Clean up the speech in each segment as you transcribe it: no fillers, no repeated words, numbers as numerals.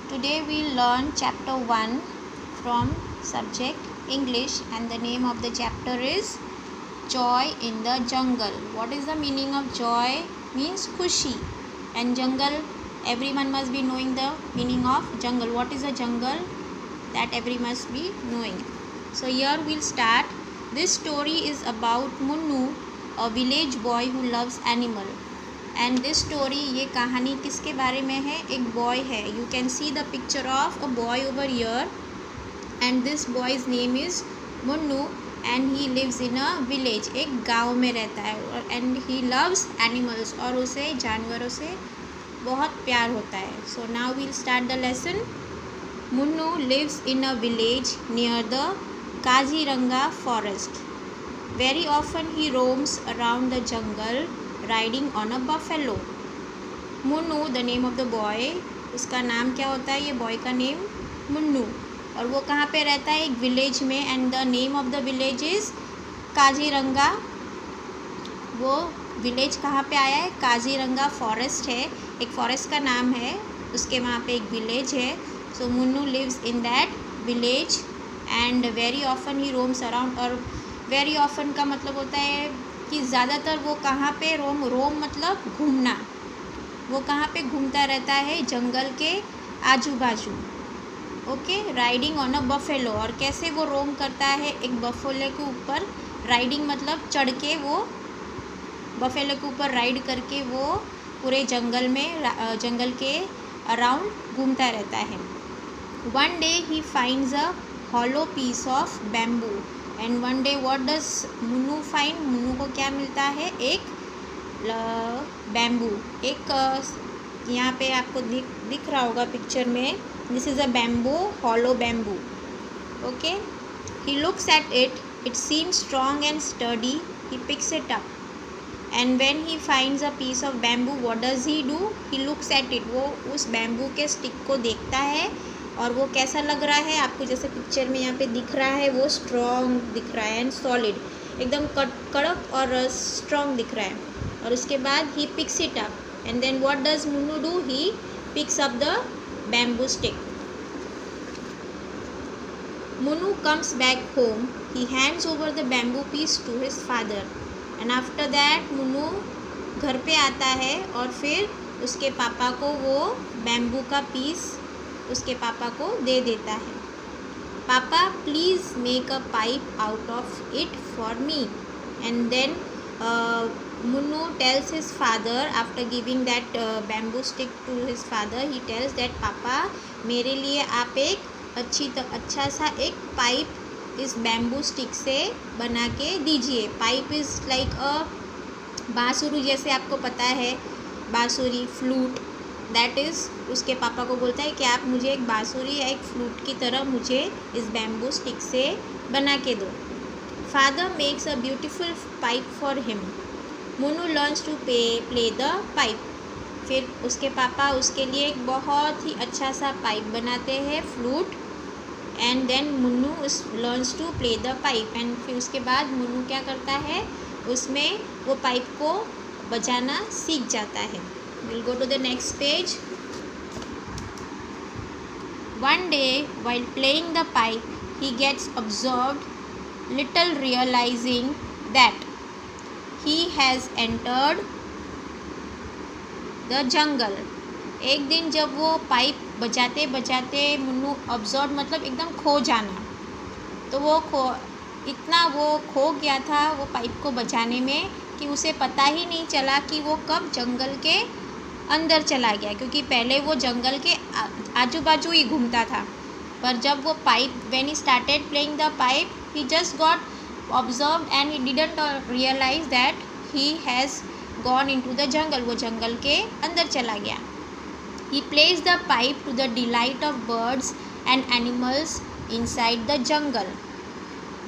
Today we learn chapter 1 from subject English, and the name of the chapter is Joy in the Jungle. What is the meaning of joy? Means khushi, and jungle, everyone must be knowing the meaning of jungle. What is a jungle? That everyone must be knowing. So here we'll start. This story is about Munnu, a village boy who loves animal. And this story, ये कहानी किसके बारे में है? एक boy है. You can see the picture of a boy over here, and this boy's name is Munnu and he lives in a village. एक गांव में रहता है एंड ही लव्स एनिमल्स, और उसे जानवरों से बहुत प्यार होता है. So now we'll start the lesson. Munnu lives in a village near the Kaziranga forest. Very often he roams around the jungle riding on a buffalo. Munnu the name of the boy. उसका नाम क्या होता है? ये बॉय का नेम मुन्नू. और वो कहाँ पे रहता है? एक विलेज में, and the name of the village is Kaziranga. वो विलेज कहाँ पे आया है? काजीरंगा फॉरेस्ट है, एक फॉरेस्ट का नाम है, उसके वहाँ पे एक विलेज है. So Munnu lives in that village and very often he roams around. और वेरी ऑफन का मतलब होता है कि ज़्यादातर वो कहाँ पे रोम मतलब घूमना. वो कहाँ पे घूमता रहता है? जंगल के आजू बाजू. Okay. Riding on a buffalo. और कैसे वो रोम करता है? एक बफेलो के ऊपर. राइडिंग मतलब चढ़ के, वो बफेलो के ऊपर राइड करके वो पूरे जंगल में, जंगल के अराउंड घूमता रहता है. One day he finds a hollow piece of bamboo. And one day what does Munnu find? Munnu को क्या मिलता है? एक बैम्बू. एक यहाँ पे आपको दिख रहा होगा पिक्चर में. This is a bamboo, hollow bamboo. Okay. He looks at it. It seems strong and sturdy. He picks it up. And when he finds a piece of bamboo, what does he do? He looks at it. वो उस bamboo के stick को देखता है, और वो कैसा लग रहा है आपको? जैसे पिक्चर में यहाँ पे दिख रहा है, वो स्ट्रॉन्ग दिख रहा है एंड सॉलिड, एकदम कड़क और स्ट्रॉन्ग दिख रहा है. और उसके बाद he picks it up, and then what does Munnu do? He picks up the bamboo stick. Munnu comes back home. He hands over the bamboo piece to his father. And after that Munnu घर पे आता है, और फिर उसके पापा को वो बैम्बू का पीस उसके पापा को दे देता है. Papa please make a pipe out of it for me. And then Munnu tells his father, after giving that bamboo stick to his father, he tells that papa, मेरे लिए आप एक अच्छा सा एक पाइप इस बैम्बू स्टिक से बना के दीजिए. पाइप इज़ लाइक अ बांसुरी, जैसे आपको पता है बांसुरी, फ्लूट. दैट इज़, उसके पापा को बोलता है कि आप मुझे एक बांसुरी या एक फ्लूट की तरह मुझे इस बैम्बू स्टिक से बना के दो. Father makes a beautiful pipe for him. Munnu learns to play the pipe. फिर उसके पापा उसके लिए एक बहुत ही अच्छा सा पाइप बनाते हैं, flute. And then Munnu learns to play the pipe. एंड फिर उसके बाद मुन्नू क्या करता है? उसमें वो पाइप को बजाना सीख जाता है. We'll go to the next page. One day, while playing the pipe, he gets absorbed, little realizing that he has entered the jungle. एक दिन जब वो पाइप बजाते बजाते मुन्नू ऑब्जर्व मतलब एकदम खो जाना, तो वो इतना खो गया था वो पाइप को बजाने में कि उसे पता ही नहीं चला कि वो कब जंगल के अंदर चला गया, क्योंकि पहले वो जंगल के आजू बाजू ही घूमता था. पर जब वो pipe, when he started playing the pipe, he just got observed and he didn't realise that he has gone into the jungle. वो जंगल के अंदर चला गया. He places the pipe to the delight of birds and animals inside the jungle.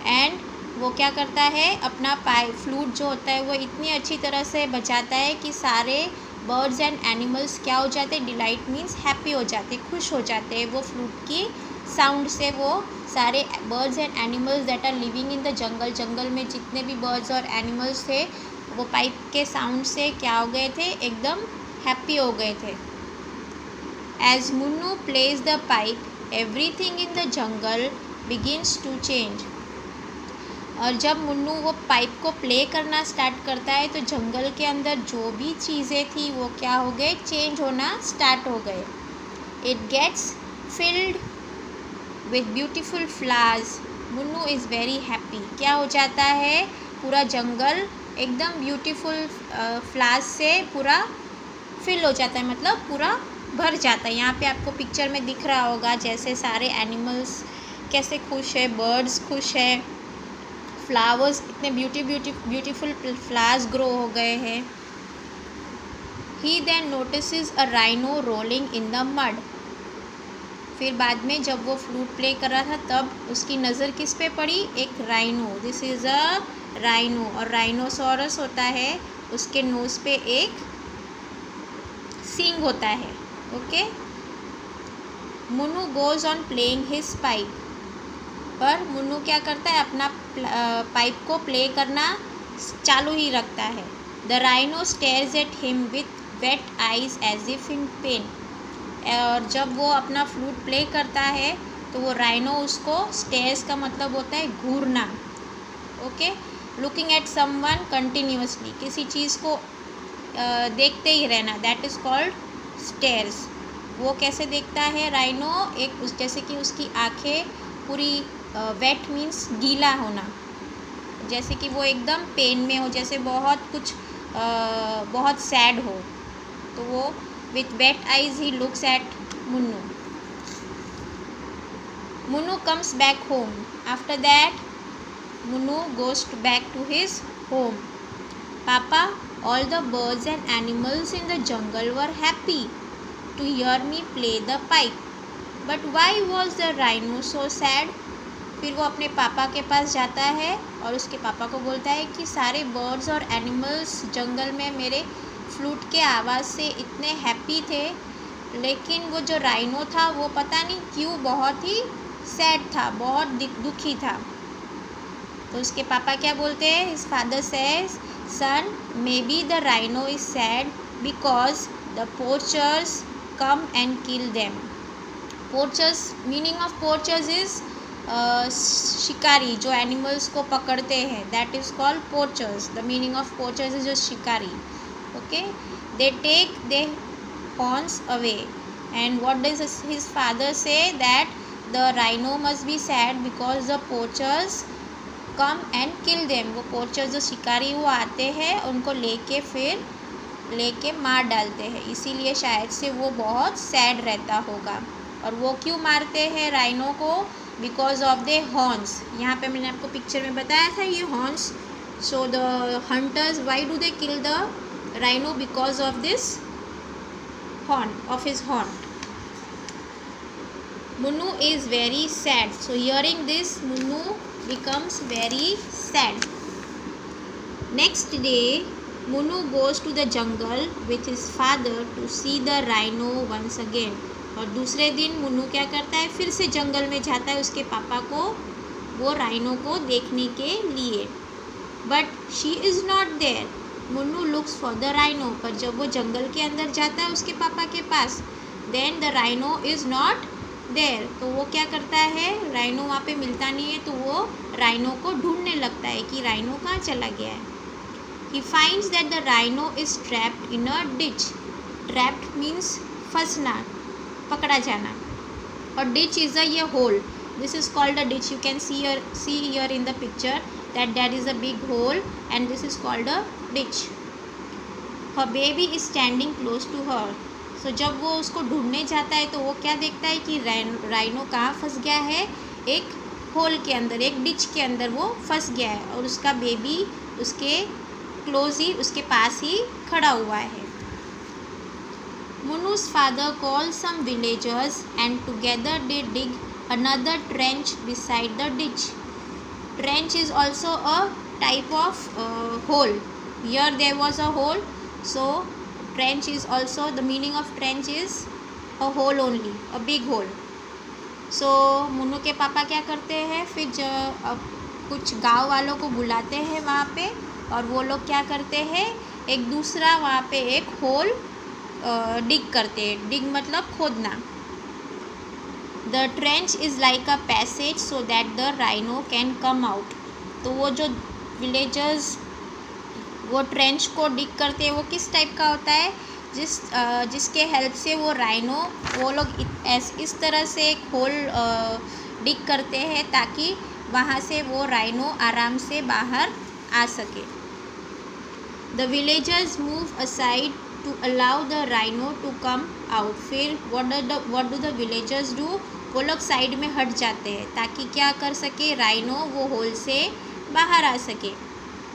And वो क्या करता है? अपना पाइप, फ्लूट जो होता है, वो इतनी अच्छी तरह से बजाता है कि सारे बर्ड्स एंड एनिमल्स क्या हो जाते? डिलाइट मीन्स हैप्पी हो जाते, खुश हो जाते हैं. वो फ्लूट की साउंड से वो सारे birds and animals that are living in the jungle, जंगल में जितने भी बर्ड्स और एनिमल्स थे, वो पाइप के साउंड से क्या हो गए थे? एकदम हैप्पी हो गए थे. As Munnu plays the pipe, everything in the jungle begins to change. और जब मुन्नू वो पाइप को प्ले करना स्टार्ट करता है तो जंगल के अंदर जो भी चीज़ें थी वो क्या हो गए, चेंज होना स्टार्ट हो गए. It gets filled with beautiful flowers. Munnu is very happy. क्या हो जाता है, पूरा जंगल एकदम ब्यूटीफुल फ्लावर्स से पूरा फिल हो जाता है, मतलब पूरा भर जाता है. यहाँ पे आपको पिक्चर में दिख रहा होगा जैसे सारे एनिमल्स कैसे खुश है, बर्ड्स खुश है, फ्लावर्स इतने ब्यूटीफुल फ्लावर्स ग्रो हो गए हैं. He then notices a rhino rolling in the mud. फिर बाद में जब वो फ्लूट प्ले कर रहा था तब उसकी नज़र किस पे पड़ी, एक rhino. This is a rhino. और राइनोसोरस होता है, उसके नोज़ पे एक सींग होता है. Okay. Munnu goes on playing his pipe. पर मुन्नू क्या करता है, अपना पाइप को प्ले करना चालू ही रखता है. The rhino stares at him with wet eyes as if in pain. और जब वो अपना फ्लूट प्ले करता है तो वो राइनो उसको, स्टेयर्स का मतलब होता है घूरना. Okay. Looking at someone continuously, किसी चीज़ को देखते ही रहना, दैट इज़ कॉल्ड स्टेयर्स. वो कैसे देखता है राइनो, एक उस जैसे कि उसकी आँखें पूरी वेट मीन्स गीला होना, जैसे कि वो एकदम पेन में हो, जैसे बहुत सैड हो, तो वो with wet eyes he looks at Munnu. Munnu comes back home. After that Munnu goes back to his home. पापा, all the birds and animals in the jungle were happy to hear me play the pipe. But why was the rhino so sad? फिर वो अपने पापा के पास जाता है और उसके पापा को बोलता है कि सारे बर्ड्स और एनिमल्स जंगल में मेरे फ्लूट के आवाज़ से इतने हैप्पी थे, लेकिन वो जो राइनो था वो पता नहीं क्यों बहुत ही सैड था, बहुत दुखी था. तो उसके पापा क्या बोलते हैं, his father says, son, maybe the rhino is sad because the poachers come and kill them. Poachers, meaning of poachers is शिकारी, जो एनिमल्स को पकड़ते हैं, that is called poachers. The meaning of poachers is जो शिकारी. Okay, they take their horns away. And what does his father say, that the rhino must be sad because the poachers come and kill them. वो पोचर जो शिकारी वो आते हैं, उनको लेके मार डालते हैं, इसीलिए शायद से वो बहुत सैड रहता होगा. और वो क्यों मारते हैं राइनो को, बिकॉज ऑफ द हॉर्न्स. यहाँ पे मैंने आपको पिक्चर में बताया था ये horns. So the hunters, why do they kill the rhino, because of this horn, of his horn. Munnu is very sad. So hearing this Munnu becomes very sad. Next day, Munnu goes to the jungle with his father to see the rhino once again. और दूसरे दिन मुन्नू क्या करता है, फिर से जंगल में जाता है उसके पापा को वो राइनो को देखने के लिए. But she is not there. Munnu looks for the rhino. पर जब वो जंगल के अंदर जाता है उसके पापा के पास, then the rhino is not there. तो वो क्या करता है, राइनो वहाँ पे मिलता नहीं है, तो वो राइनो को ढूंढने लगता है कि राइनो कहाँ चला गया है. He finds that the rhino is trapped in a ditch. Trapped means फंसना, पकड़ा जाना, और डिच इज़ अ ये hole. This is called a ditch. You can see here in the picture that there is a big hole and this is called a ditch. Her baby is standing close to her. So जब वो उसको ढूंढने जाता है तो वो क्या देखता है कि राइनो कहाँ फंस गया है, एक होल के अंदर, एक डिच के अंदर वो फंस गया है, और उसका बेबी उसके क्लोज ही, उसके पास ही खड़ा हुआ है. Munnu's father called some villagers and together they dig another trench beside the ditch. Trench is also a type of hole. Here there was a hole, so trench is also, the meaning of trench is a hole only, a big hole. So Munnu के पापा क्या करते हैं, फिर कुछ गांव वालों को बुलाते हैं वहाँ पे, और वो लोग क्या करते हैं, एक दूसरा वहाँ पे एक होल डिग करते हैं। डिग मतलब खोदना। The trench is like a passage so that the rhino can come out. तो वो जो विलेजर्स वो ट्रेंच को डिग करते हैं वो किस टाइप का होता है, जिसके हेल्प से वो राइनो वो लोग इस तरह से एक होल डिग करते हैं ताकि वहाँ से वो राइनो आराम से बाहर आ सके। The villagers move aside to allow the rhino to come out. फिर what do the villagers do, वो लोग साइड में हट जाते हैं ताकि क्या कर सके, राइनो वो होल से बाहर आ सके।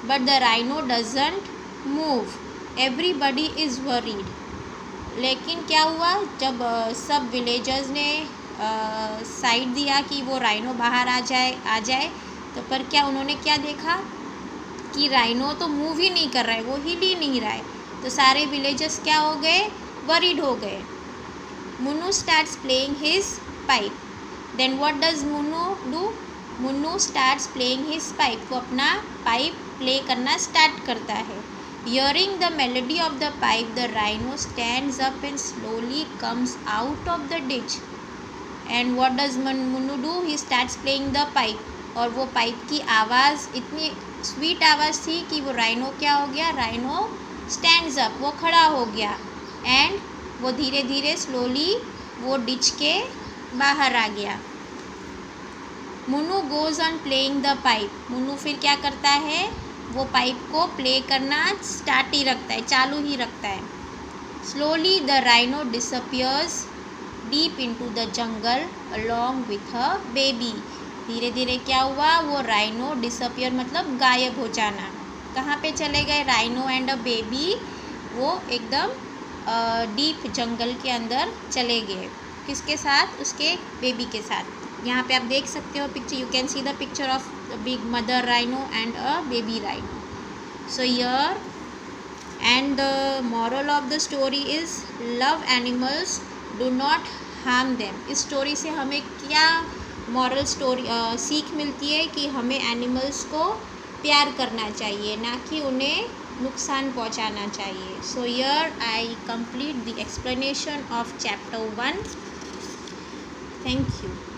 But the rhino doesn't move, everybody is worried. लेकिन क्या हुआ, जब सब विलेजर्स ने साइड दिया कि वो राइनो बाहर आ जाए तो पर क्या उन्होंने क्या देखा कि राइनो तो मूव ही नहीं कर रहा है, वो हिल ही नहीं रहा है। तो सारे विलेजर्स क्या हो गए, वरीड हो गए। Munnu starts playing his pipe. Then what does Munnu do, Munnu starts playing his pipe. वो अपना पाइप प्ले करना स्टार्ट करता है। Hearing the melody of the pipe, the rhino stands up and slowly comes out of the ditch. And what does Munnu do? He starts playing the pipe. और वो pipe की आवाज़ इतनी sweet आवाज़ थी कि वो राइनो क्या हो गया, राइनो स्टैंड्स अप, वो खड़ा हो गया। एंड वो धीरे धीरे स्लोली वो डिच के बाहर आ गया। Munnu goes on playing the pipe. Munnu फिर क्या करता है, वो पाइप को प्ले करना स्टार्ट ही रखता है, चालू ही रखता है। Slowly the rhino disappears deep into the jungle along with a baby. धीरे धीरे क्या हुआ, वो राइनो डिसअपियर मतलब गायब हो जाना। कहाँ पे चले गए, राइनो एंड अ बेबी, वो एकदम डीप जंगल के अंदर चले गए। किसके साथ, उसके बेबी के साथ। यहाँ पे आप देख सकते हो picture, you can see the picture of big mother rhino and a baby rhino. So here, and the moral of the story is love animals, do not harm them. इस स्टोरी से हमें क्या मॉरल स्टोरी सीख मिलती है कि हमें animals को प्यार करना चाहिए, ना कि उन्हें नुकसान पहुंचाना चाहिए। So here I complete the explanation of chapter 1. Thank you.